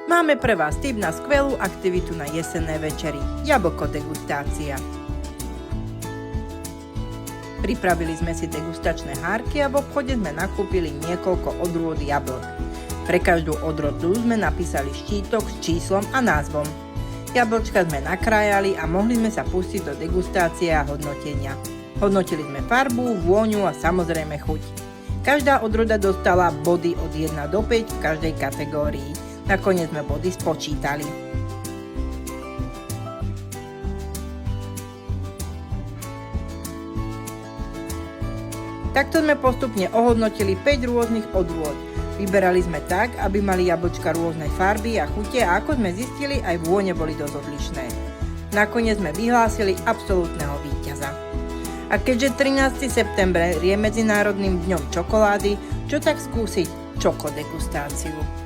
Máme pre vás tip na skvelú aktivitu na jesenné večery. Jablko degustácia. Pripravili sme si degustačné hárky a v obchode sme nakúpili niekoľko odrôd jablk. Pre každú odrodu sme napísali štítok s číslom a názvom. Jablčka sme nakrájali a mohli sme sa pustiť do degustácie a hodnotenia. Hodnotili sme farbu, vôňu a samozrejme chuť. Každá odroda dostala body od 1 do 5 v každej kategórii. Nakoniec sme body spočítali. Takto sme postupne ohodnotili 5 rôznych odrôd. Vyberali sme tak, aby mali jablčka rôznej farby a chute a ako sme zistili, aj vône boli dosť odlišné. Nakoniec sme vyhlásili absolútneho víťaza. A keďže 13. september je Medzinárodným dňom čokolády, čo tak skúsiť čokodegustáciu.